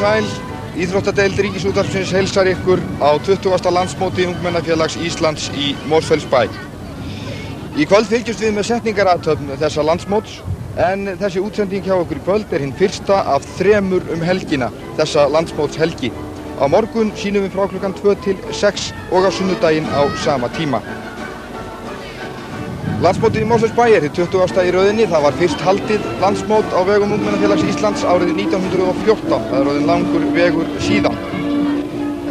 sæl, Íþróttadeild Ríkisútvarpsins heilsar ykkur á 20. landsmóti Ungmennafélags Íslands í Mosfellsbæ. Í kvöld fylgjumst við með setningarathöfn þessa landsmóts, en þessi útsending hjá okkur í kvöld hinn fyrsta af 3 helgina þessa landsmótshelgi. Á morgun sýnum við frá klukkan 2 til 6 og á sunnudaginn á sama tíma. Landsmótið í Mosfellsbæ hið 20. í röðinni. Það var fyrst haldið landsmót á vegum Ungmennafélags Íslands árið 1914. Það orðinn langur vegur síðan.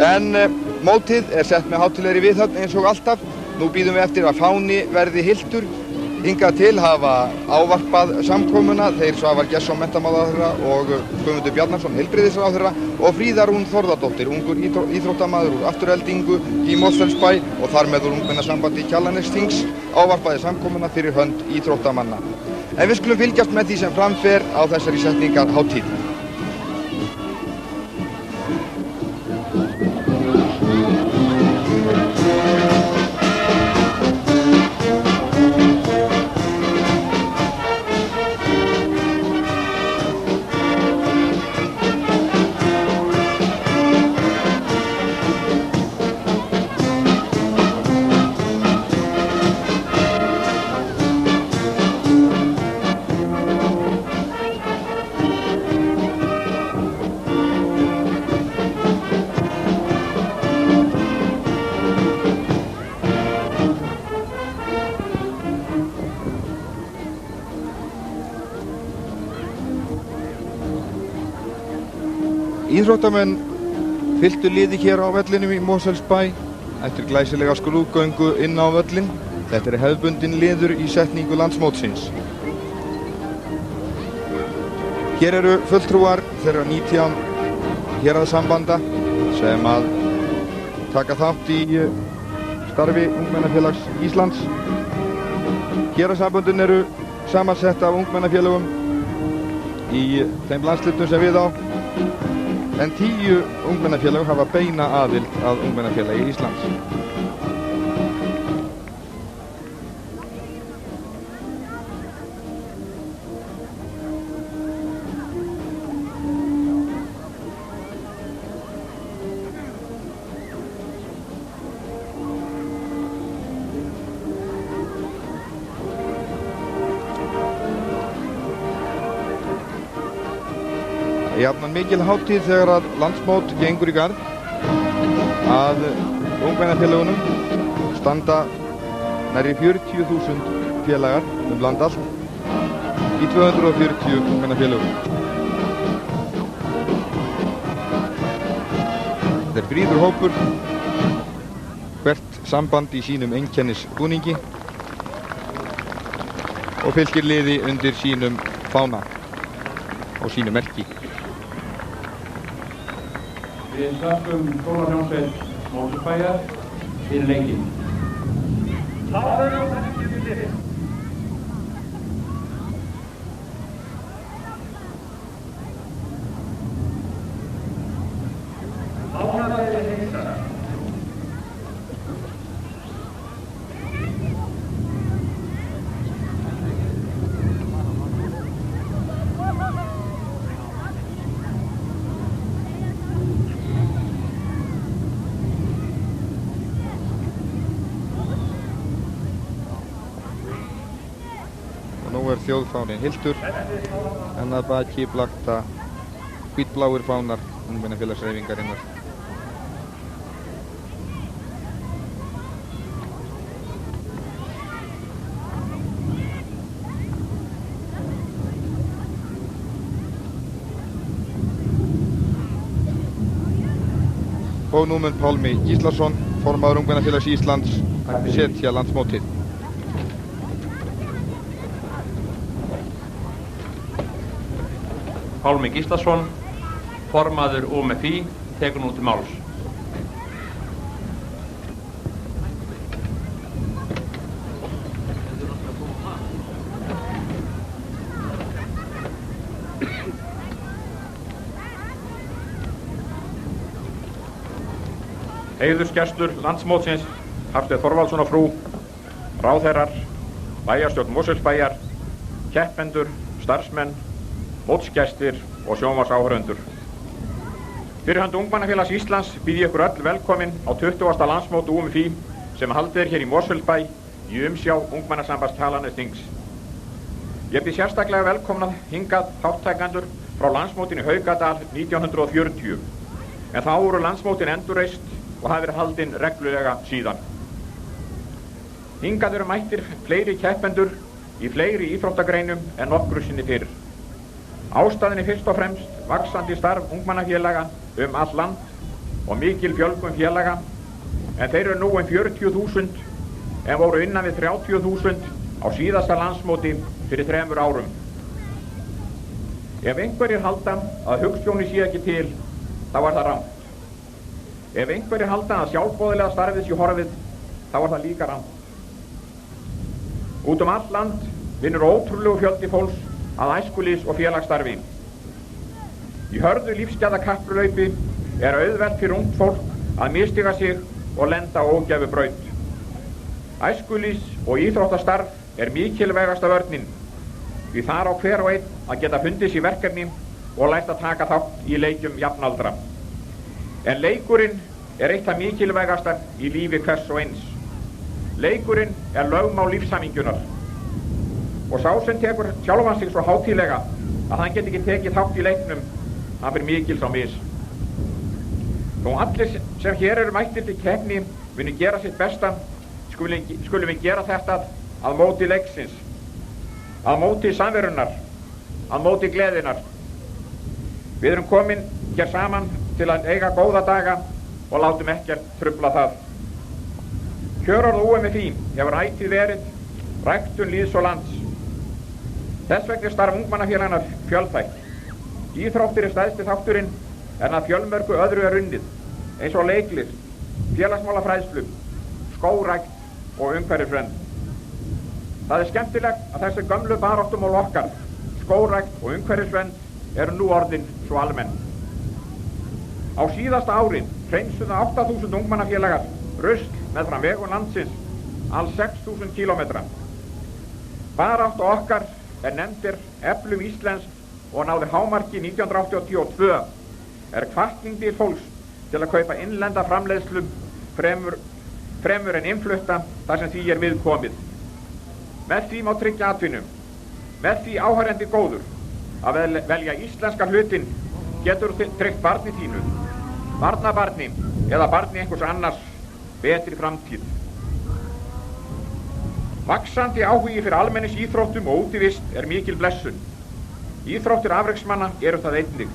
En mótið sett með hátíðlegri viðhöfn eins og alltaf. Nú bíðum við eftir að fáni verði hyltur. Hingað til hafa ávarpað samkomuna þeir Svavar Gestsson menntamálaráðherra og Guðmundur Bjarnason heilbrigðisráðherra og Fríða Rún Þórðardóttir, ungur íþróttamaður úr Aftureldingu í Mosfellsbæ og þar með úr Ungmennasambandi Kjalarnesþings ávarpaði samkomuna fyrir hönd íþróttamanna. En við skulum fylgjast með því sem framfer á þessari setningarhátíð. Íþróttamenn fylgdu liði hér á vellinum í Mosfellsbæ eftir glæsilega skrúðgöngu inn á völlin. Þetta hefðbundinn liður í setningu landsmótsins. Hér eru fulltrúar þeirra 19 héraðssambanda sem að taka þátt í starfi Ungmennafélags Íslands. Héraðssamböndin eru samansett af ungmennafélögum í þeim landshlutum sem við á. En 10 ungmennafélög hafa beina aðild að Ungmennafélagi Íslands. Jafnan mikil hátíð þegar að landsmót gengur í garð að ungmennafélagunum standa nærri 40.000 félagar land allt í 240 ungmennafélagum. Þetta fríður hópur, hvert samband í sínum einkennisbúningi og fylgir liði undir sínum fána og sínu merki. Við þökkum skólahljómsveit Mosfellsbæjar fyrir leikinn. Þjóðfáninn hyltur, en að baki blakta hvítbláir fánar Ungmennafélagshreyfingarinnar. Og nú mun Pálmi Gíslason, formaður Ungmennafélags Íslands, setja landsmótið. Pálmi Gíslason, formaður UMFÍ, tekur nú til máls. Heiðursgestur landsmótsins, Hafsteinn Þorvaldsson og frú, ráðherrar, bæjarstjórn Mosfellsbæjar, keppendur, starfsmenn, mótsgestir og sjónvarpsáhorfendur. Fyrir hönd Ungmennafélags Íslands býð ég ykkur öll velkomin á 20. landsmót UMFÍ sem haldið hér í Mosfellsbæ í umsjá Ungmennasambands Kjalarnesþings. Ég býð sérstaklega velkomnað hingað þáttækendur frá landsmótinu í Haukadal 1940, en þá voru landsmótin endurreist og hafa verið haldin reglulega síðan. Hingað eru mættir fleiri keppendur í fleiri íþróttagreinum en nokkru sinni fyrr. Ástæðan fyrst og fremst vaxandi starf ungmennafélaga all land og mikil fjölgun félaga, en þeir eru nú 40.000 en voru innan við 30.000 á síðasta landsmóti fyrir 3 árum. Ef einhverjir halda að hugsjóni sé ekki til, þá er það rangt. Ef einhverjir halda að sjálfboðaliða starfið sé horfið, þá er það líka rangt. Út all land vinnur ótrúlegu fjöldi fólks að æskulýðs- og félagsstarfi. Í hörðu lífsgæðakapphlaupi er auðvelt fyrir ungt fólk að mistiga sig og lenda á ógæfu braut. Æskulýðs- og íþróttastarf er mikilvægasta vörnin, því þar á hver og einn að geta fundið sér verkefni og lært að taka þátt í leikjum jafnaldra. En leikurinn er eitt af mikilvægasta í lífi hvers og eins. Leikurinn er lögmál lífshamingjunar. Og sá sem tekur sjálfan sig svo hátíðlega að hann get ekki tekið þátt í leiknum, hann fyrir mikils á mis. Þó allir sem hér eru mættir til keppni muni gera sitt besta, skulum við gera þetta að móti leiksins, að móti samverunnar, að móti gleðinar. Við erum komin hér saman til að eiga góða daga og látum ekkert trufla það. Kjörorð UMFÍ hefur ætíð verið ræktun lýðs og lands. Þess vegna starf ungmennafélagana fjölþætt. Íþróttir er stærsti þátturinn, en að fjölmörgu öðru er unnið, eins og leiklist, félagsmálafræðslu, skógrækt og umhverfisvernd. Það er skemmtilegt að þessi gömlu baráttumál okkar, skógrækt og umhverfisvernd, eru nú orðin svo almenn. Á síðasta ári hreinsuðu 8.000 ungmennafélagar rusl meðfram vegum landsins, alls 6.000 kílómetra. Baráttu okkar er nefndir Eflum Íslensk og náði hámarki 1982, er hvatning til fólks til að kaupa innlenda framleiðslu fremur en innflutta þar sem því er viðkomið. Með því má tryggja atvinnu. Með því áhærandi góður að velja íslenska hlutin getur tryggt barni þínu, barnabarni eða barni einhvers annars betri framtíð. Vaxandi áhugi fyrir almennis íþróttum og útivist er mikil blessun. Íþróttir afreksmanna eru það einnig.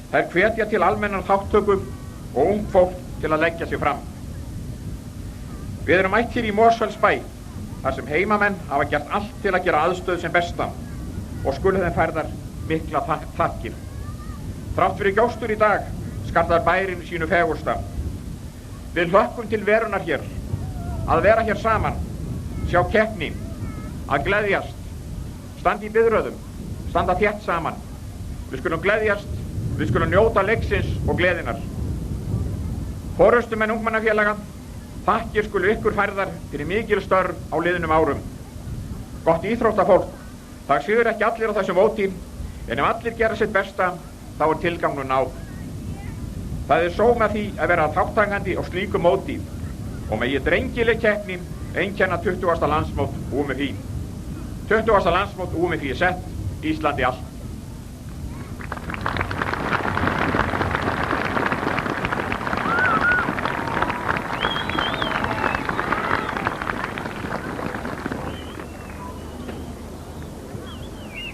Þær hvetja til almennar þáttöku og ung fólk til að leggja sig fram. Við erum mætt hér í Mosfellsbæ, þar sem heimamenn hafa gert allt til að gera aðstöðu sem besta og skulu þeim færðar mikla þakkir. Þrátt fyrir gjóstur í dag skartar bærinn sínu fegursta. Við hlökkum til verunar hér, að vera hér saman, sjá keppni, að gleðjast, standa í biðröðum, standa þétt saman. Við skulum gleðjast, við skulum njóta leiksins og gleðinar. Forystumenn ungmennafélaga, þakkir skulu ykkur færðar fyrir mikil störf á liðnum árum. Gott íþróttafólk, það séu ekki allir á þessum móti, en ef allir gera sitt besta, þá er tilgangur náð. Það er sóma því að vera þátttakandi á slíku móti og megi drengileg keppni einkenna 20. landsmót UMFÍ. 20. landsmót UMFÍ er sett, Íslandi allt.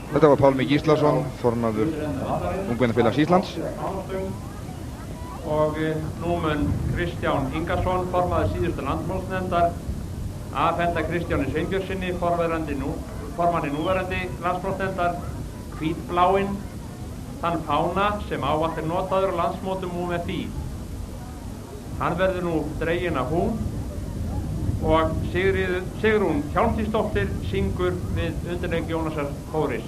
Þetta var Pálmi Gíslason, formaður Ungmennafélags Íslands. Og nú mun Kristján Ingarsson, formaður síðustu landsmótsnefndar, afhenda Kristjáni Sveinbjörnsinni, formanni núverandi landsmótsnefndar, hvítbláinn, þann fána sem ávallt er notaður á landsmótum UMFÍ. Hann verður nú dreginn af hún og Sigrún Hjálmtýsdóttir syngur við undirleik Jónasar Kóris.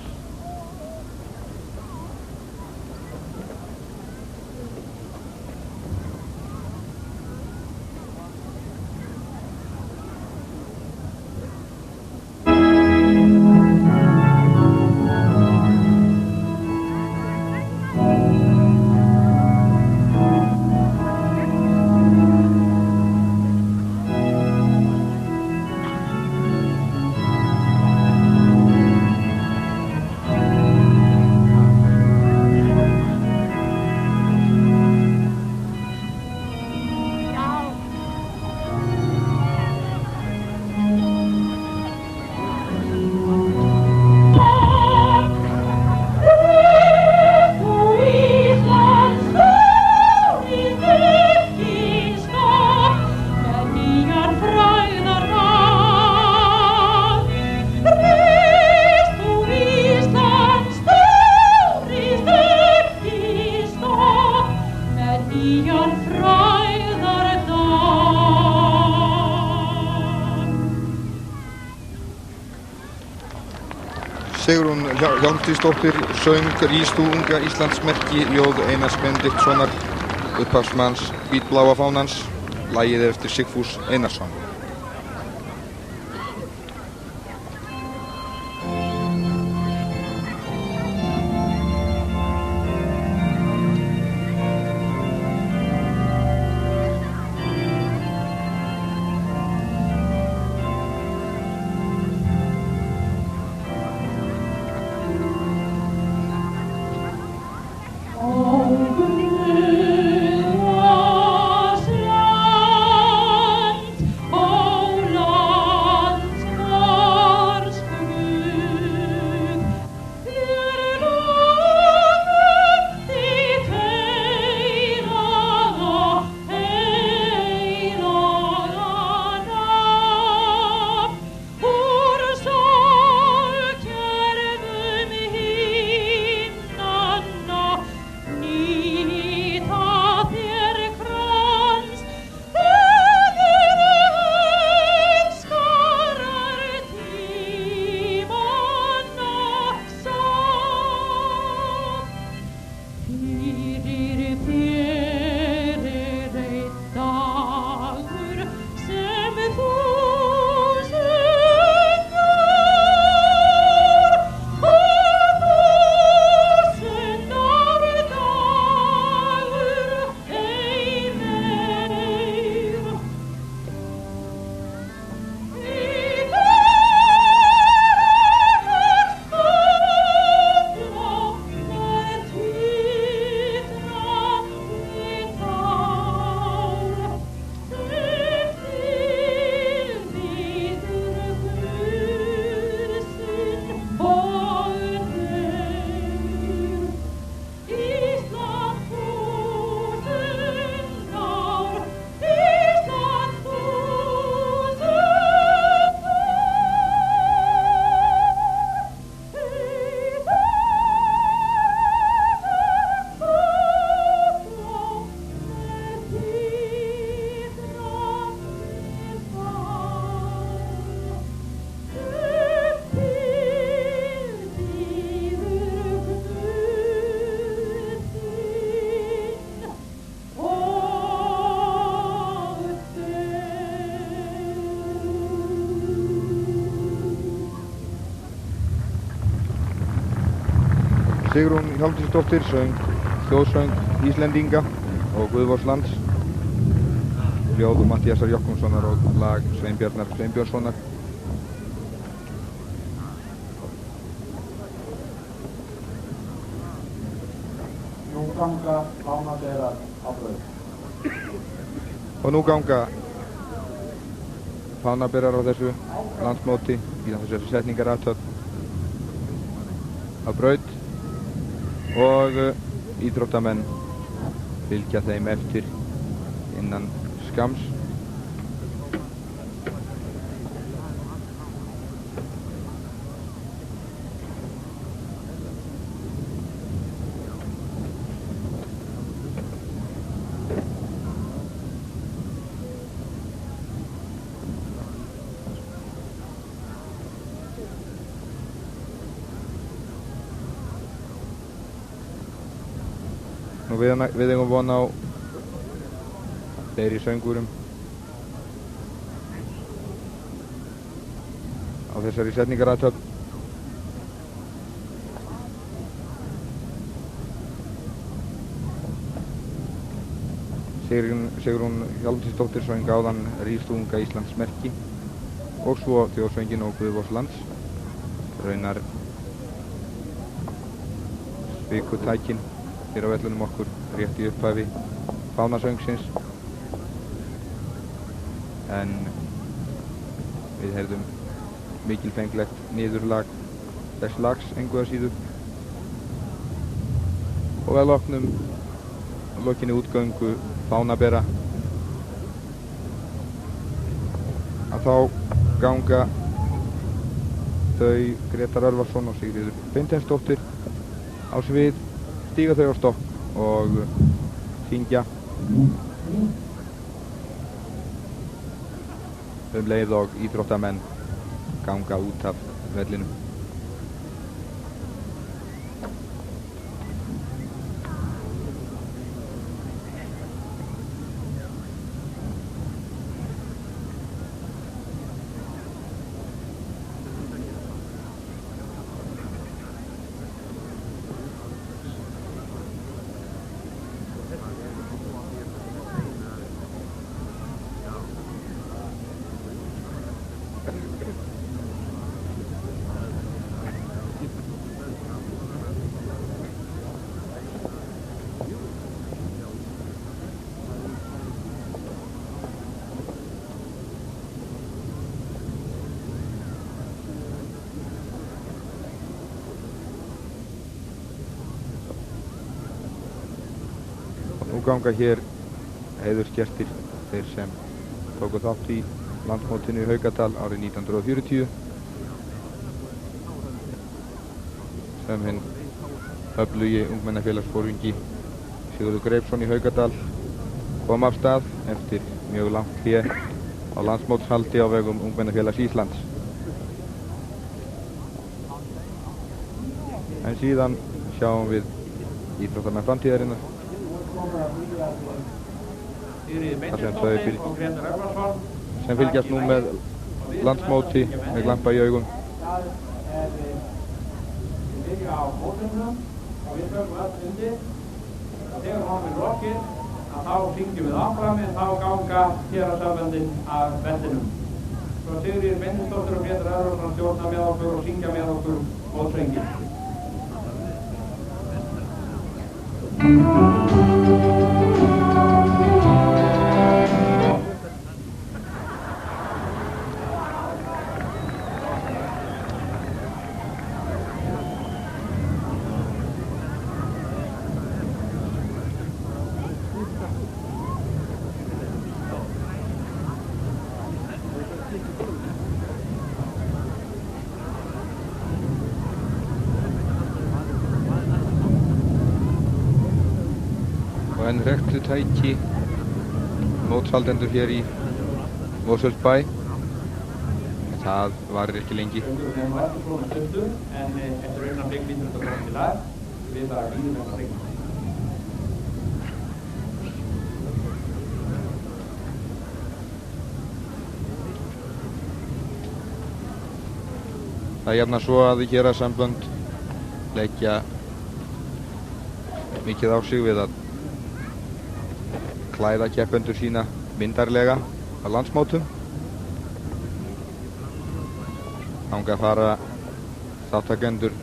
Sigrún Hjálmtýsdóttir söng Rís þú unga Íslandsmerki, ljóð Einars Benediktssonar, upphafsmanns hvítbláa fánans. Lagið er eftir Sigfús Einarsson. Sigrún Hjálmtýsdóttir söng þjóðsöng Íslendinga og Guðvogslands, ljóð Matthíasar Jochumssonar og lag Sveinbjarnar Sveinbjörnssonar. Nú ganga fánaberar á braut. Og nú ganga fánaberar á þessu landsmóti í þessu setningarathöfn á braut og íþróttamenn fylgja þeim eftir innan skamms. Nú við eigum von á fleiri söngurum á þessari setningarathöfn. Sigrún Hjálmtýsdóttir söng áðan Rís þú unga Íslandsmerki og svo þjóðsöngin og Guðvogslands. Raunar svikutækin hér á vellunum okkur rétt í upphafi fánasöngsins, en við heyrðum mikilfenglegt niðurlag þess lags engu að síður. Og að lokinni útgöngu fánabera að þá ganga þau Grétar Örvarsson og Sigríður Beinteinsdóttir á svið, stíga þau á stokk og syngja leið og íþróttamenn ganga út af vellinum. ganga hér heiðursgestir þeir sem tóku þátt í landsmótinu í Haukadal árið 1940 sem hinn öflugi ungmennafélagsforingi Sigurður Greipsson í Haukadal kom af stað eftir mjög langt hlé á landsmótshaldi á vegum Ungmennafélags Íslands. En síðan sjáum við íþróttamenn framtíðarinnar sem fylgjast nú með landsmóti með glampa í augum. Þegar honum er lokið, þá syngjum við áfram en þá ganga héraðsafböndin af vellinum. Svo Sigríður Benediktsdóttir og Pétur Örvarsson stjórna með okkur og syngja með okkur mótsönginn. En rekstrutæki mótshaldendur hér í Mosfellsbæ. Það varir ekki lengi. En eftir augnablik lítur þetta koma til að við bara líðum þetta hring. Það er jafnan svo að héraðssambönd leggja mikið á sig við að klæða keppendur sína myndarlega á landsmótum. Þangað fara þáttakendur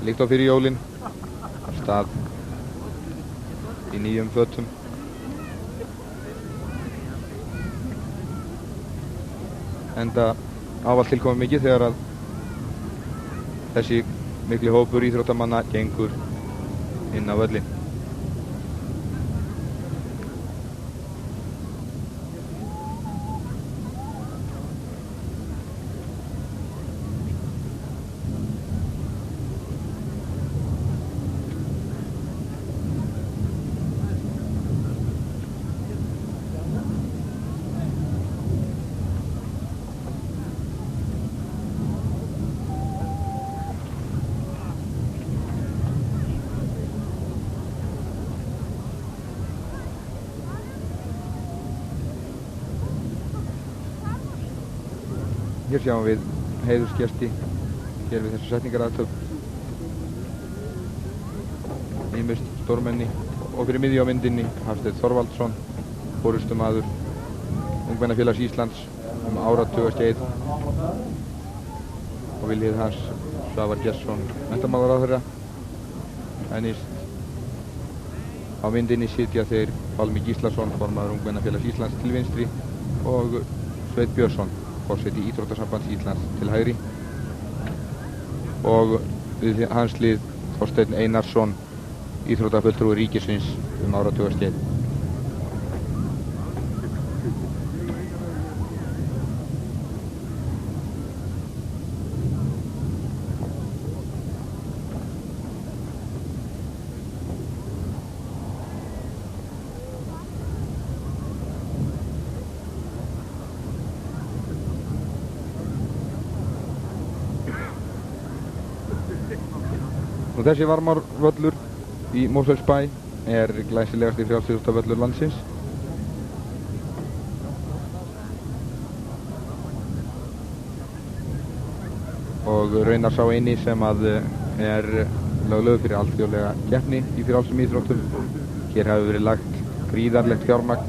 líkt á fyrir jólin af stað í nýjum fötum. Enda ávallt tilkomið mikið þegar að þessi mikli hópur íþróttamanna gengur inn á völlinn. Hér sjáum við heiðursgesti hér við þessu setningarathöfn. Ýmist stórmenni og fyrir miðju á myndinni Hafsteinn Þorvaldsson, forystumaður Ungmennafélags Íslands áratugaskeið og viljið hans Svavar Gestsson, menntamálaráðherra. Ennist á myndinni sitja þeir Pálmi Gíslason, formaður Ungmennafélags Íslands til vinstri og Sveinn Björnsson, forseti Íþróttasambands Íslands til hægri og við hans lið Þorsteinn Einarsson, íþróttafulltrúi ríkisins áratugaskeið. Og þessi varmárvöllur í Mosfellsbæ er glæsilegasti frjálsíþróttavöllur landsins. Og raunar sá eini sem að er löglegur fyrir alþjóðlega keppni í frjálsum íþróttum. Hér hafi verið lagt gríðarlegt fjármagn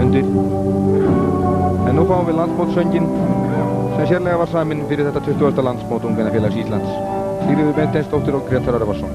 undir. En nú fáum við landsmótssönginn sem sérlega var saminn fyrir þetta 20. landsmót Ungmennafélags Íslands. Sigríður Benediktsdóttir og Grétar Örvarsson.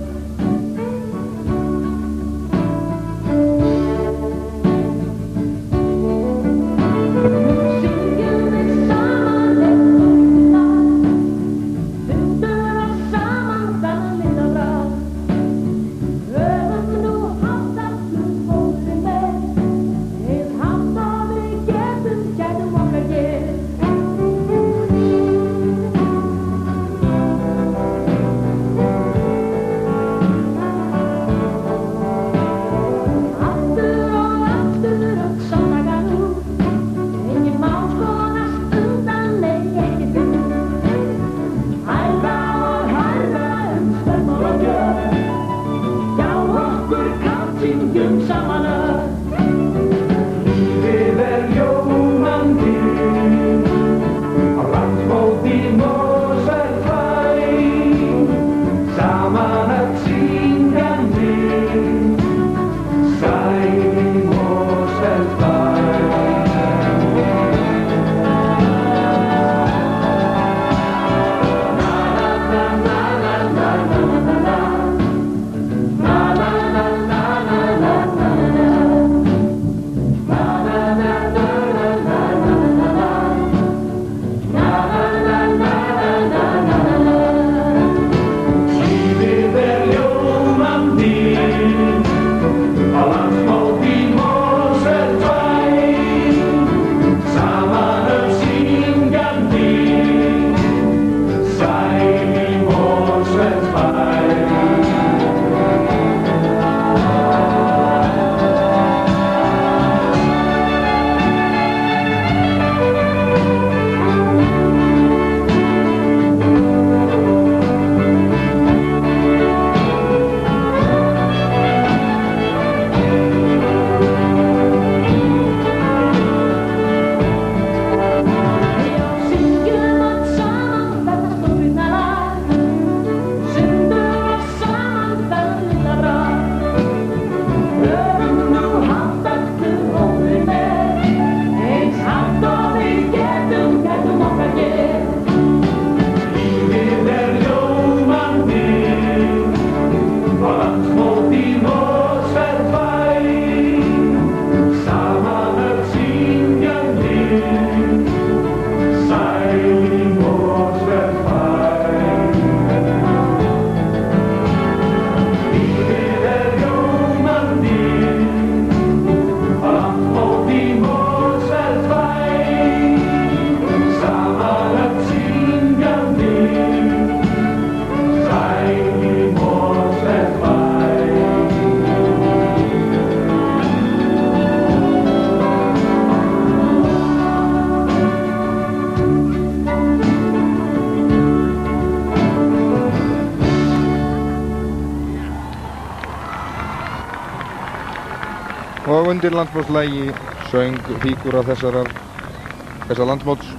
Og undir landsmótslægi söng fígúra þessa landsmóts,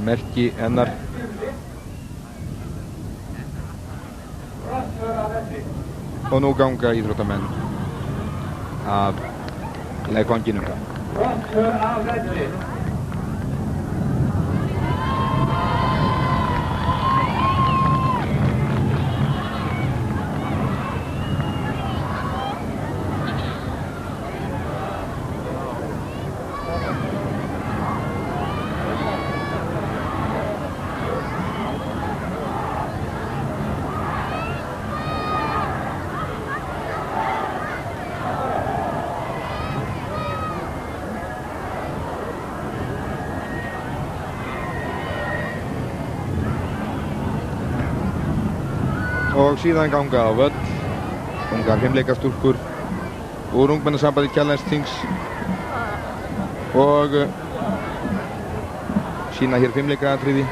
merki hennar. Og nú ganga íþróttamenn af leikvanginum. Og síðan ganga á völl, ungar fimleikastúlkur úr ungmennasambandi Kjalarnesþings og sína hér fimleikaatriði.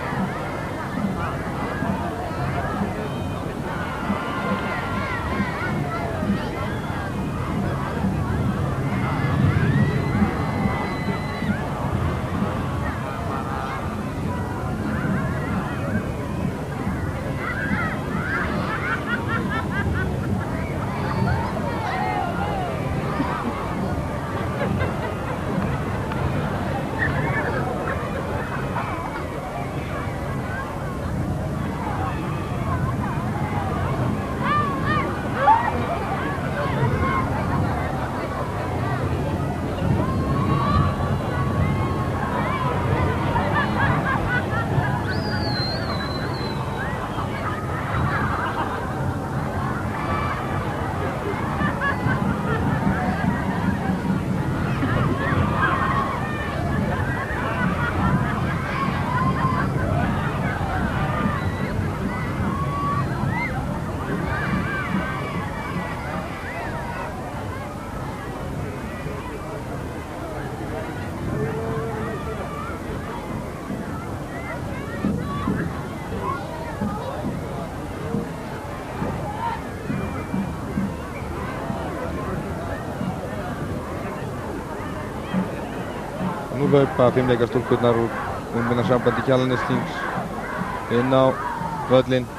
Nú hlaupa fimleikastúlkurnar úr ungmennasambandi Kjalarnesþings inn á völlinn.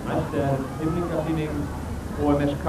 Næst himningasýning OMSK.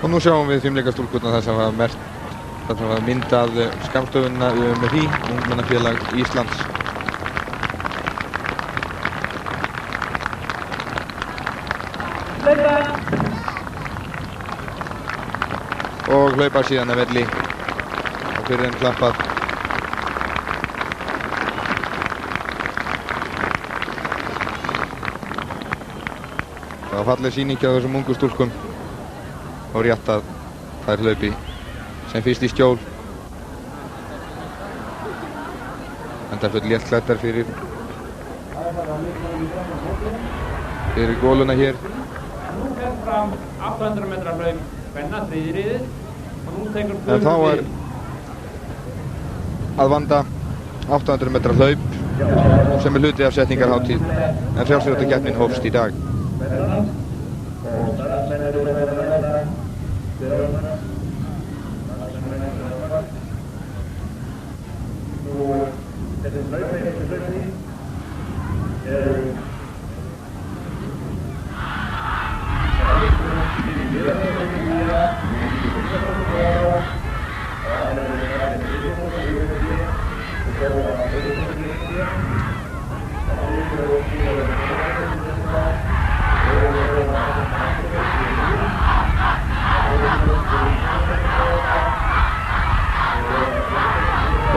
Og nú sjáum við fimleikastúlkurnar þar sem var myndað skammstöfunina UMFÍ, Ungmennafélag Íslands. Og hlaupa síðan að velli og fyrir enn klappað. Það var falleg sýning hjá þessum ungu stúlkum og rétt að þær hlaupi sem fyrst í skjól. Enda full léttklæddar fyrir góluna hér. Nú fer fram 800 metra hlaup kvenna, þriðji riðill, og nú tekur En þá er að vanda 800 metra hlaup sem er hluti af setningarhátíð, en frjálsíþróttakeppnin hófst í dag.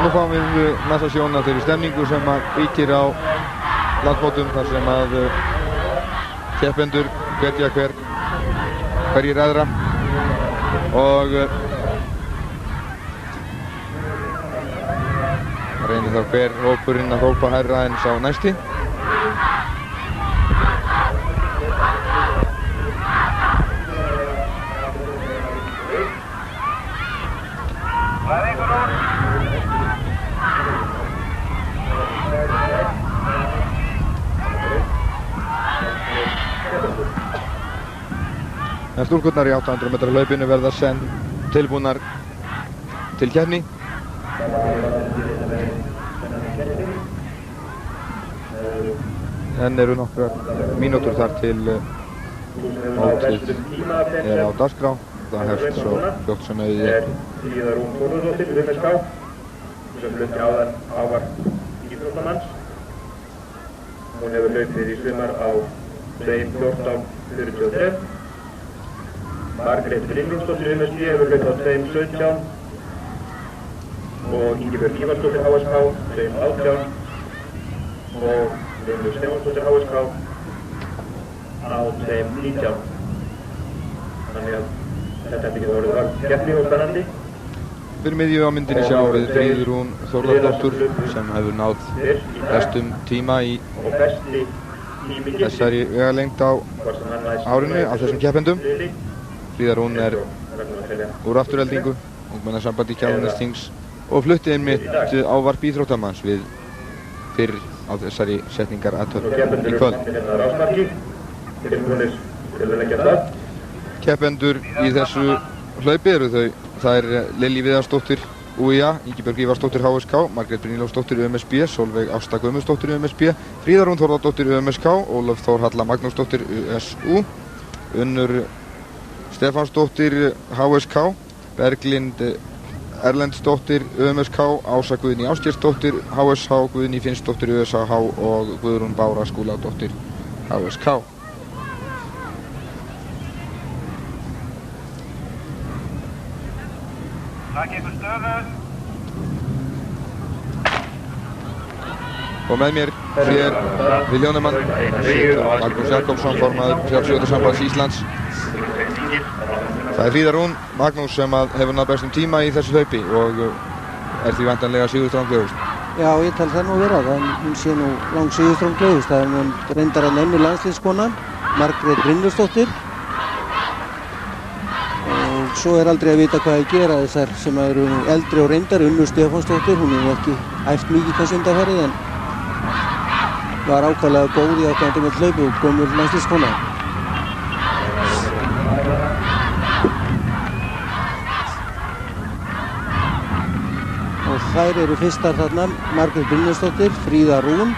Og nú fáum við messa sjón af þeirri stemningu sem ríkir á landsmótum, þar sem að keppendur hvetja hverjir aðra og reynir þá hver hópurinn að hrópa hærra en sá næsti. En stúlkurnar í 800 metra hlaupinu verða senn tilbúnar til keppni. En eru nokkrar mínútur þar til mótið er á dagskrá. Það hefst svo fljótt sem auðið er. Fríða Rún Þórðardóttir, UMSK, sem flutti áðan ávarp íþróttamanns. Hún hefur hlaupið í sumar á 2:14:43. Margrét Brynlundsdóttir UMSB hefur hlaupið á 2:17 og Ingibjörg Ívarsdóttir HSK 2:18 og Lilju Stefánsdóttir HSK á 2:19. Þannig að þetta getur orðið keppni og spennandi. Fyrir miðju á myndinni sjáum við Fríðu Rún Þórðardóttur sem hefur náð bestum tíma í þessari vegalengd á árinu af þessum keppendum. Fríða Rún er úr Aftureldingu, ungmennasambandi Kjalarnesþings og flutti einmitt ávarp íþróttamanns við fyrr á þessari setningarathöfn í kvöld. Keppendur í þessu hlaupi eru það er Lilji Viðarsdóttir UIA, Ingibjörg Ívarsdóttir HSK, Margrét Brynlófsdóttir UMSB, Sólveig Ásta Guðmundsdóttir UMSB, Fríða Rún Þórðardóttir UMSK, Ólöf Þórhalla Magnúsdóttir USU, Unnur Stefánsdóttir HSK, Berglind Erlendsdóttir UMSK, Ása Guðný Ásgeirsdóttir HSH, Guðný Finnsdóttir USAH og Guðrún Bára Skúladóttir HSK. Það getur stöðu. Og með mér hér Viljónumann, Magnús Jakobsson, formaður Frjálsíþróttasambands Íslands. Það er Fríða Rún, Magnús, sem hefur náð bestum tíma í þessu hlaupi og er því væntanlega sigurstranglegust. Já, ég tel það nú vera það, en hún sé nú lang sigurstranglegust. Það er hún reyndar að nefnu landsliðskonan, Margrét Brynlundsdóttir. Og svo er aldrei að vita hvað að gera þessar sem eru eldri og reyndar. Unnur Stefánsdóttir, hún hefur ekki æft mikið þessu undanfarið en var ákvæmlega góð í 800 metra hlaupi og gömul landsliðskona. Og þær eru fyrstar þarna, Margrét Brynlundsdóttir, Fríða Rún,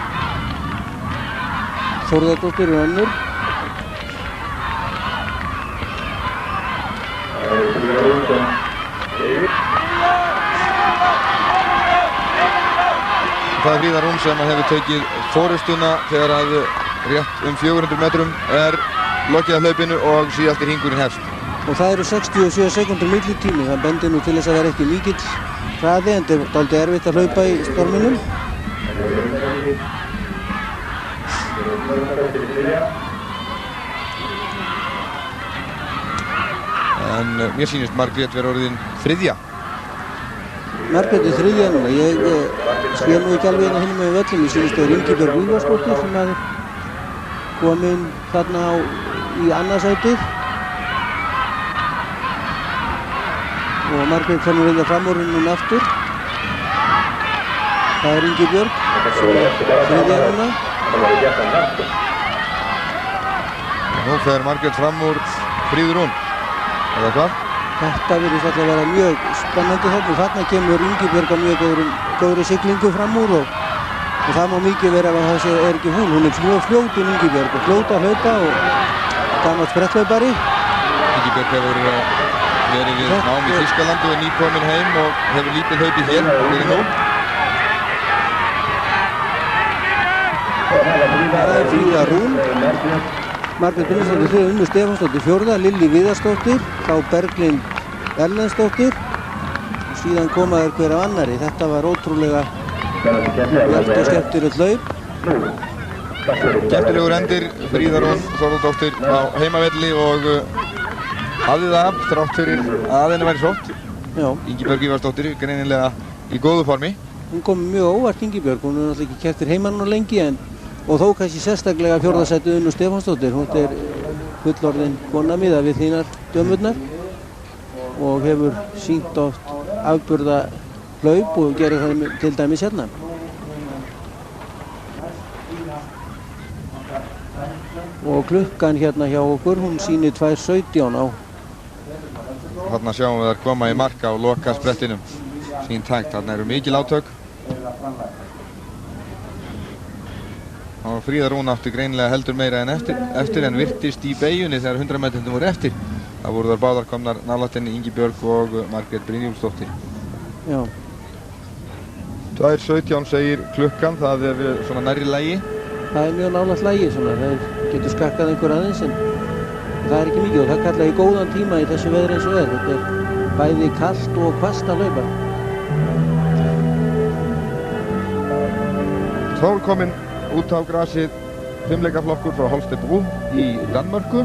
Þórðardóttir og önnur. Það Fríða Rún sem hefur tekið forystuna þegar að rétt 400 metrum lokið að hlaupinu og síðasti hringurinn hefst. Og það eru 67 sekundur millitími, það bendir nú til þess að vera ekki mikill hraði en þetta dálítið erfitt að hlaupa í storminum. En mér sýnist Margrét vera orðin þriðja. Margrét þriðja núna, ég sé nú ekki alveg hinum með völlum, ég sýnist það Ingibjörg Vígarsdóttir sem að komin þarna í annarsætið. Og Margrét fer nú reyndar fram úr núna aftur. Það Ingibjörg, svo þriðja núna. Nú fer Margrét fram úr Fríðu Rún, eða hvað? Þetta virðist alltaf að vera mjög spennandi þarna. Þarna kemur Ingibjörg á mjög góðri siglingu fram úr og það má mikið vera að það er ekki hún. Hún er mjög fljót Ingibjörg og fljót að hlaupa og gamall spretthlaupari. Ingibjörg hefur verið við nám í Þýskalandi og er nýkomin heim og hefur lítið hlaupið hér fyrir nú. Það er Fríða Rún. Margrét Brynjarsdóttir þriðja, Unnur Stefánsdóttir fjórða, Lilli Viðarsdóttir, þá Berglind Erlendsdóttir og síðan koma þeir hver af annari. Þetta var ótrúlega jafnt og skemmtilegt hlaup. Skemmtilegur endir, Fríða Rún Þórðardóttir á heimavelli og hafði það af þrátt fyrir að henni væri sótt. Ingibjörg Vígarsdóttir greinilega í góðu formi. Hún kom mjög óvart Ingibjörg, hún er náttúrulega ekki keppt fyrir heimann og lengi og þó kannski sérstaklega fjórðasætið Unnur Stefánsdóttir. Hún er fullorðin kona miðað við þínar dömurnar og hefur sýnt oft afburða hlaup og gerir það til dæmis hérna. Og klukkan hérna hjá okkur, hún sýnir 2:17 á. Þarna sjáum við þær koma í mark á loka sprettinum. Sín takt, þarna eru mikil átök. Og Fríða Rún átti greinilega heldur meira en eftir en virtist í beigjunni þegar 100 metrundum voru eftir. Það voru þar báðar komnar nálægt henni Ingibjörg og Margrét Brynjólfsdóttir. Já. 2:17 segir klukkan, það er svona nærri lagi. Það er mjög nálægt lagi svona, það getur skakkað einhver aðeins en það er ekki mikið og það kalla ég góðan tíma í þessu veðri eins og er. Þetta er bæði kalt og hvasst að hlaupa. Þór kominn út á grasið fimmleikaflokkur frá Holstebro í Danmörku.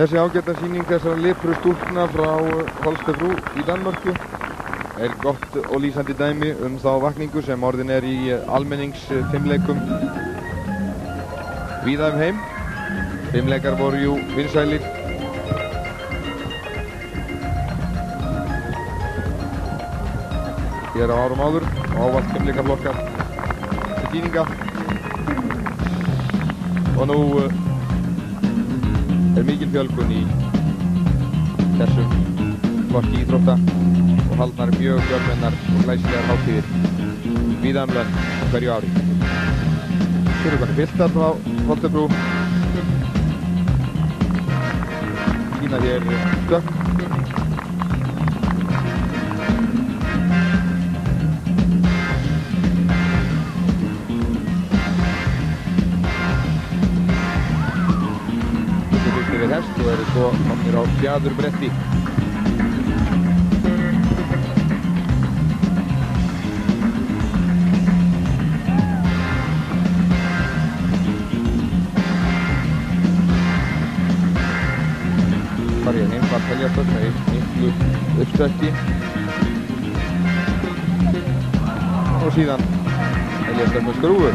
Þessi ágæta sýning þessara lipru stúlkna frá Holstebro í Danmörku er gott og lýsandi dæmi þá vakningu sem orðin er í almenningsfimleikum víða heim. Fimleikar voru jú vinsælir hér á árum áður og ávallt fimleikaflokkar til sýninga. Og nú er mikil fjölgun í þessum flokki íþrótta og haldnar mjög fjölmennar og glæsilegar hátíðir víða lönd hverju ári. Fyrir piltar frá Holstebro sýna hér stökk. Við hest og eru svo komnir á fjaðurbretti. Þar er einfalt heljarstökk með miklu uppstökki og síðan heljarstökk með skrúfu.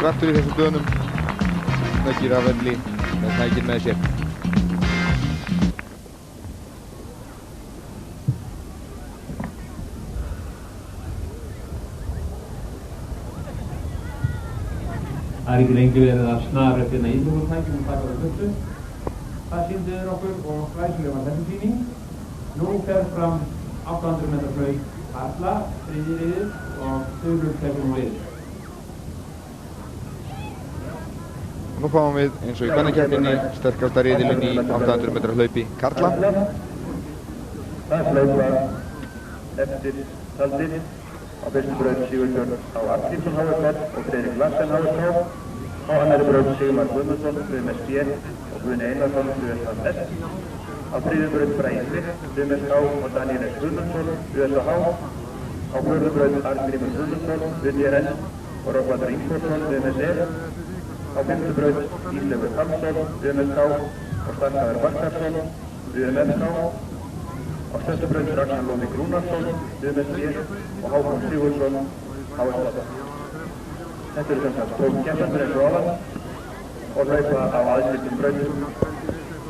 Kraftur í þessum dönum, snöggir af velli með tækin með sér. Það er ekki lengi verið að snara upp hérna íþróttatækjum og taka það fullu. Það sýndi þér okkur og glæsilega var þessi sýning. Nú fer fram 800 metra hlaup karla, þriðji riðill og þulur tekur nú við. Nú fáum við eins og í kvennakeppninni sterkasta riðilinn í 800 metra hlaupi karla. Það hlaup var eftir taldir á fyrstu braut Sigurbjörn Á. Arngrímsson HSK og Friðrik Larsen HSK. Á annarri braut Sigmar Guðmundsson, UMSB og Guðni Einarsson, USAS. Á þriðju braut Bragi Frick, UMSK og Daniel S. Guðmundsson, USAH. Á fjórðu braut Arngrímur Guðmundsson, UTRN og Rögnvaldur Ingþórsson, UMSE. Á fimmtu braut Íslefur Karlsson, UMSK og Starkaður Bakkarsson, UMSK. Á sjöttu braut Ragnar Lóðvík Rúnarsson, UMSB og Hákon Sigurðsson, HSK. Þetta eru sem sagt 12 keppendur eins og áðan og hlaupa á aðskildum brautum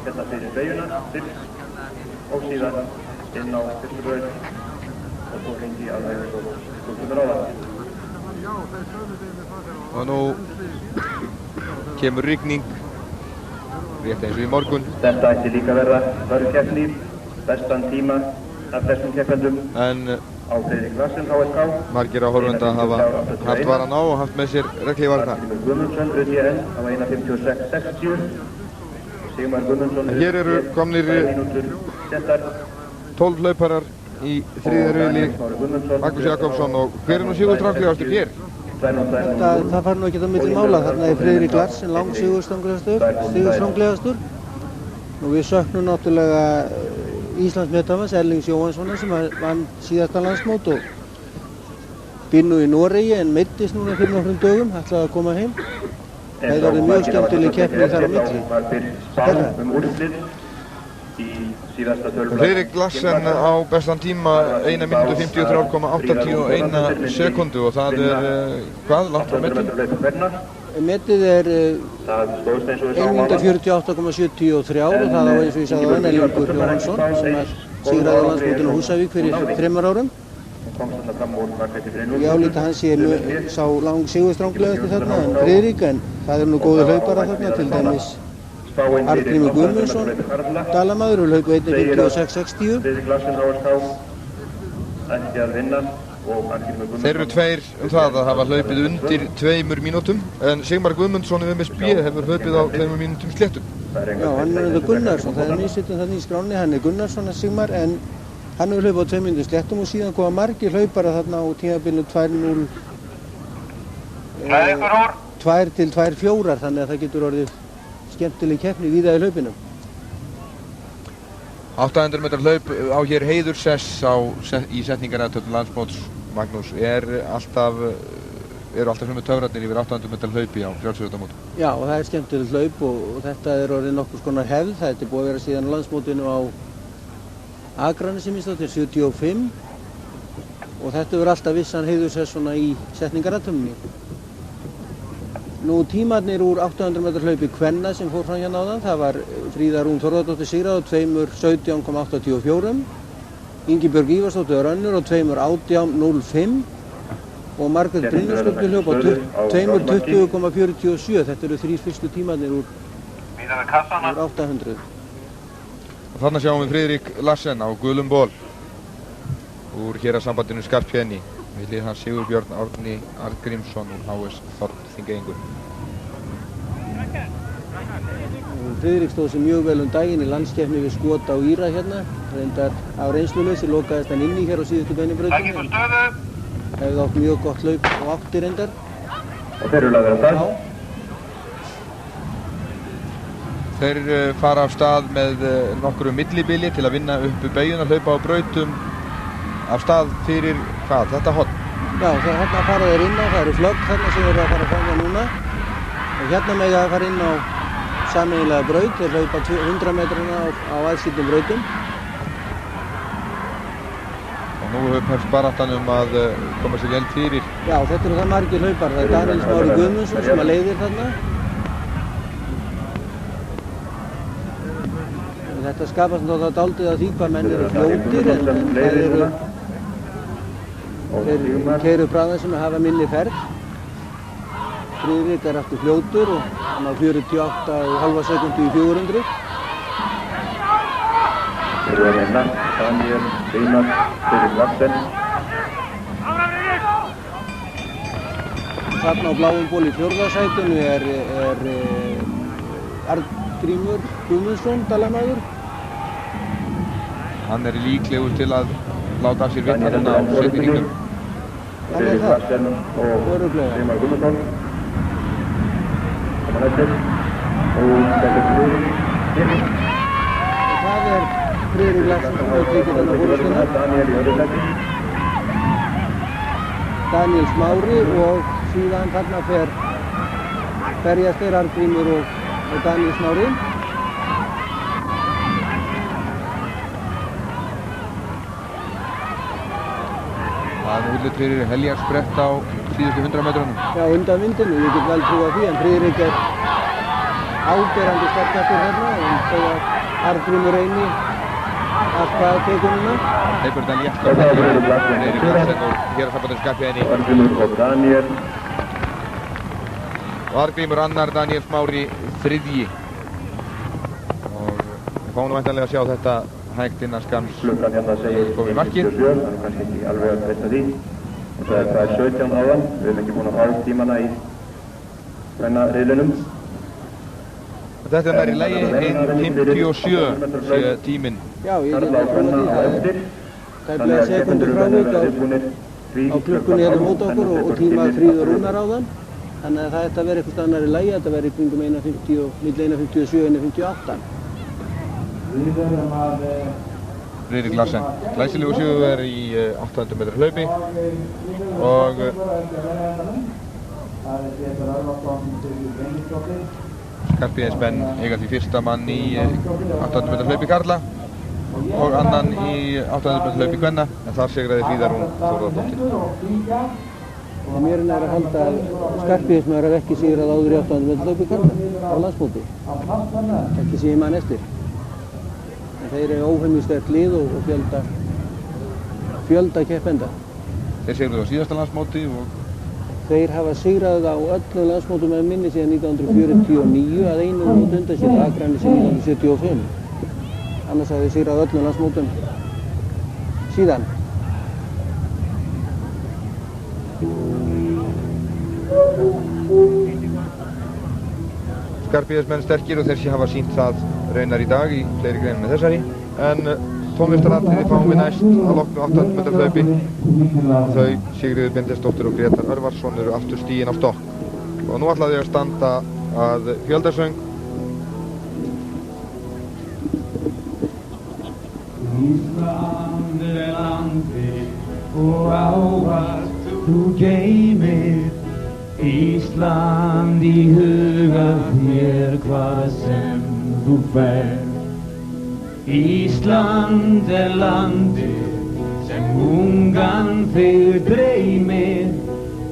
hérna fyrir beygjuna fyrst og síðan inn á fyrstu braut og svo hringi alveg eins og stúlkunar áðan. Og nú kemur rigning rétt eins og í morgun. Þetta ætti líka verða vörukeppni, bestan tíma af þessum keppendum á Friðrik Larsen HSK. Margir áhorfenda hafa haft varan á og haft með sér regnhlífarnar. Arngrímur Guðmundsson, UTRN á 1:56.60. Sigmar Guðmundsson, Hér eru komnir 12 hlauparar í þriðja riðli, Magnús Jakobsson og hver er nú sigurstranglegastur hér? Það fær nú ekkert á milli mála. Þarna er Friðrik Larsen langsigurstranglegastur. Nú við söknum náttúrulega Íslandsmetafans Erlings Jóhannssonar sem vann síðasta landsmót og býr nú í Noregi en meiddist núna fyrir nokkrum dögum, ætlaði að koma heim. Það hefði orðið mjög skemmtileg keppni þar á milli. Friðrik Larsen á bestan tíma 1 mínútu 53,81 sekundu og það hvað, langt frá metið? Metið 1 mínúta 48,73 og það á eins og ég sagði áðan Erlingur Jóhannsson sem sigraði á landsmótinu á Húsavík fyrir 3 árum. Ég álíti að hann sé sá lang sigurstranglegasti þarna en Friðrik, en það nú góður hlaupara þarna, til dæmis Arngrímur Guðmundsson, dalamaður og hlaup 1.56.60. Þeir eru tveir það að hafa hlaupið undir 2 mínútum en Sigmar Guðmundsson í MSB hefur hlaupið á 2 mínútum sléttum. Já, hann þetta Gunnarsson, það nýstuttum þarna í skráni, hann Gunnarsson að Sigmar en hann hefur hlaupið á 2 mínútum sléttum og síðan koma margir hlaupara þarna á tímabilinu 2.0 2 til 2.4 þannig að það getur orðið skemmtileg keppni víða í hlaupinum. 800 metrar hlaup á hér heiðursess í setningaraðtöfnum landsmóts. Magnús, eru alltaf sömu töfrarnir yfir 800 metrar hlaupi á frjálsíþróttamótum? Já, og það skemmtilegt hlaup og þetta orðið nokkurs konar hefð. Þetta búið að vera síðan á landsmótinu á Akranesi minnst til 75 og þetta verður alltaf vissan heiðursess svona í setningaraðtöfnum. Nú tímarnir úr 800 metrar hlaupi kvenna sem fór fram hérna áðan, það var Fríða Rún Þórðardóttir sigraði á 2.17,84, Ingibjörg Ívarsdóttir önnur á 2.18.05 og Margrét Brynjólfsdóttir hljóp á 2.20,47. Þetta eru 3 fyrstu tímarnir úr 800. Og þarna sjáum við Friðrik Larsen á gulum ból úr héraðssambandinu Skarphéðinni. Við hlið hans Sigurbjörn Árni Arngrímsson úr HS Þingeyingur. Friðrik stóð sér mjög vel daginn í landskeppni við skot á Íra hérna. Reyndar af reynsluleysi lokaðist hann inni hér á síðustu beinibrautinu. Hefði átt mjög gott hlaup og átti reyndar. Og þeir eru lagðir af stað. Þeir fara af stað með nokkru millibili til að vinna upp beyguna, hlaupa á brautum af stað fyrir hvað? Þetta horn? Já, hérna fara þeir inn á, það eru flögg þarna sem þeir eru að fara að fanga núna. Og hérna mega það fara inn á sameiginlega braut, þeir hlaupa 100 metrana á aðskildum brautum. Og nú hefst baráttan að koma sér vel fyrir. Já, þetta eru það margir hlaupar, það Daniel Smári Guðmundsson sem að leiðir þarna. Og þetta skapast þá dálítið af því hvað menn eru fljótir en þeir keyra upp hraðann sem hafa minni ferð. Friðrik aftur fljótur og hann á 48,5 sekundu í 400. Þeir eru að vinna, Daniel, Einar, Friðrik Larsen. Þarna á bláum ból í 4. sætinu er Arngrímur Guðmundsson, dalamaður. Hann líklegur til að láta af sér vinna þarna á seinni hringnum. Hann það, örugglega. Sigmar Guðmundsson. Koma næstir. Og þetta Friðrik. Og það Friðrik Larsen sem hefur tekið þarna fórustuna. Daniel í öðru sæti. Daniel Smári og síðan þarna berjast þeir Arngrímur og Daniel Smári. Það útlit fyrir heljarsprett á síðustu 100 metrunum. Já, undan vindinu, ég get vel trúið því, en Friðrik áberandi sterkastur hérna og þegar Arngrímur reyni allt hvað tekur núna. Hleypur þetta létt á Friðrik Larsen og héraðssambandinu Skarphéðinni. Arngrímur og Daniel. Og Arngrímur annar, Daniel Smári þriðji. Og við fáum nú væntanlega að sjá þetta hægt innan skams Klukkan hérna segir komið markið. 1:47, það kannski ekki alveg að treysta því. Og það er 17 áðan, við erum ekki búin að fá tímana í riðlinum. Þetta er nær í lagi 1:57 sé tíminn. Já, ég get að trúa því, það er tæplega sekundur frávik á klukkunni hérna mót okkur og tíma Fríða Rúnar áðan. Þannig að það ætti að vera eitthvað annar í lagi, þetta verði í kringum 1:50 og milli 1:57 og 1:58. Við verðum að Friðrik Larsen. Glæsilegu sigurvegari í 800 metra hlaupi og Skarphéðinsmenn eiga því fyrsta mann í 800 metra hlaupi karla og annan í 800 metra hlaupi kvenna, en þar sigraði Fríða Rún Þórðardóttir. Mér er nær að halda að Skarphéðinsmaður hafi ekki sigrað áður í 800 metra hlaupi karla á landsmóti. Ekki sé ég mann eftir. En þeir eru óhemjusterkt lið og fjölda keppenda. Þeir sigruðu á síðasta landsmóti og þeir hafa sigrað á öllum landsmótum með minni síðan 1949 að einu mót undan sér Akranesi 1975. Annars hafa þeir sigrað á öllum landsmótum síðan. Skarphéðinsmenn sterkir og þeir hafa sýnt það raunar í dag í fleiri greinum með þessari, en tónlistaratriði fáum við næst að loknu 800 metra hlaupi. Þau Sigríður Bindesdóttir og Grétar Örvarsson eru aftur stigin á stokk. Og nú ætla þau að standa að fjöldasöng. Ísland er landið og ávallt þú geymir, Ísland í huga þér hvað sem þú ferð. Ísland er landið sem ungan þig dreymir,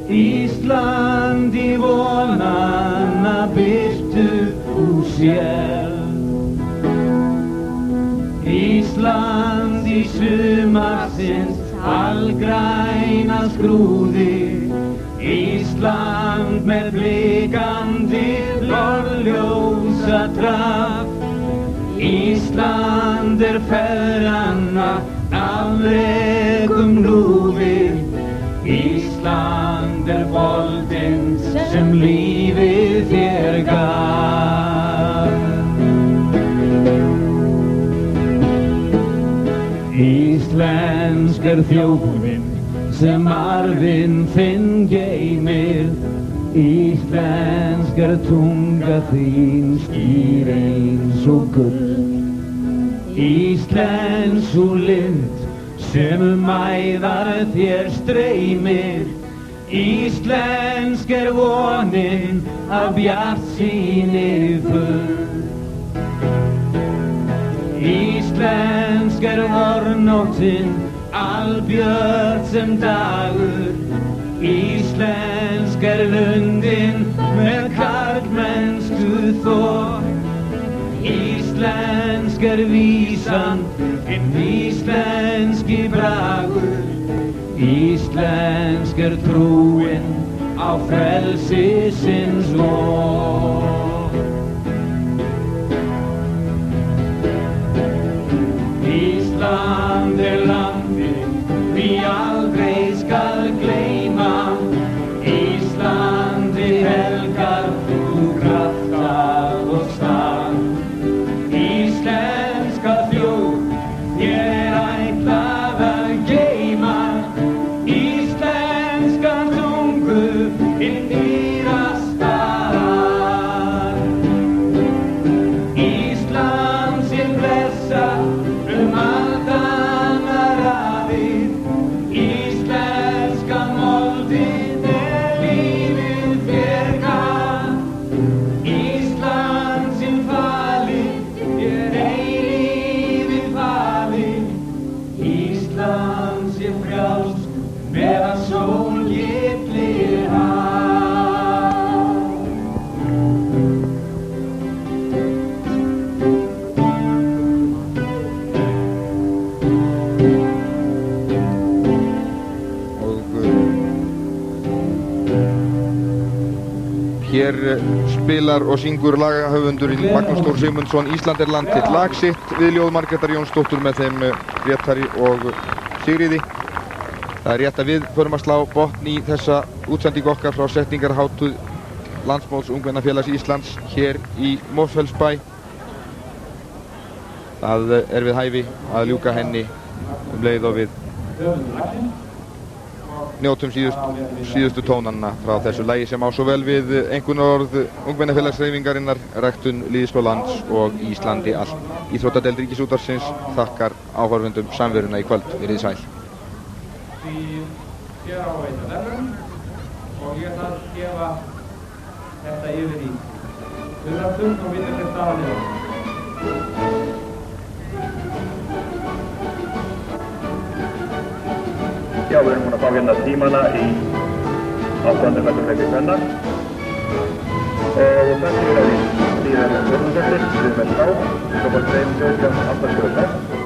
Ísland í vonanna birtu þú sér. Ísland í sumarsins algræna skrúði, Ísland með blikandi norðljósa traf. Ísland er feðranna afrekum lúfir, Ísland er boldinn sem lífið þér gaf. Íslensk er þjóðin sem arfinn þinn geymir, Íslensk er tunga þín skýr eins og gull. Íslensk sú lind sem æðar þér streymir, Íslensk er vonin af bjartsýni full. Íslensk er vornóttin albjört sem dagur, Íslensk er lundin með karlmennsku þor. Íslensk er vísan, hinn íslenski bragur, Íslensk er trúin á frelsisins von. Ísland er landið við aldrei skal gleyma, Íslandi helgar þú krafta og stað. Íslenska þjóð þér ætlað að geyma, Íslenska tungu hinn dýrasta. Ísland sé blessa allt annað rafið, Íslenska moldin er lífið þér gaf. Ísland sem falið er eilífið falið, Ísland sem frjálst meðan sól gyllir haf. Hér spilar og syngur lagahöfundurinn Magnús Þór Sigmundsson Ísland er landið, lag sitt við ljóð Margrétar Jónsdóttur með þeim Grétari og Sigríði. Það er rétt að við förum að slá botn í þessa útsendingu okkar frá setningarhátíð Landsmóts Ungmennafélags Íslands hér í Mosfellsbæ. Það er við hæfi að ljúka henni leið og við njótum síðustu tónanna frá þessu lagi sem á svo vel við einkunnarorð ungmennafélagshreyfingarinnar, ræktun lýðskólands og Íslandi allt. Íþróttadeild Ríkisútvarpsins þakkar áhorfendum samveruna í kvöld. Verið sæl. Hér á að veita verðlaun og ég þarf að gefa þetta yfir í Hurðartún og vita hver staðan er. Já, við erum búin að fá hérna tímana í 8. metrafleypi kvenna og þessi er að við síðan fjórðumsættir, við með þá, klokkan 2:17:88.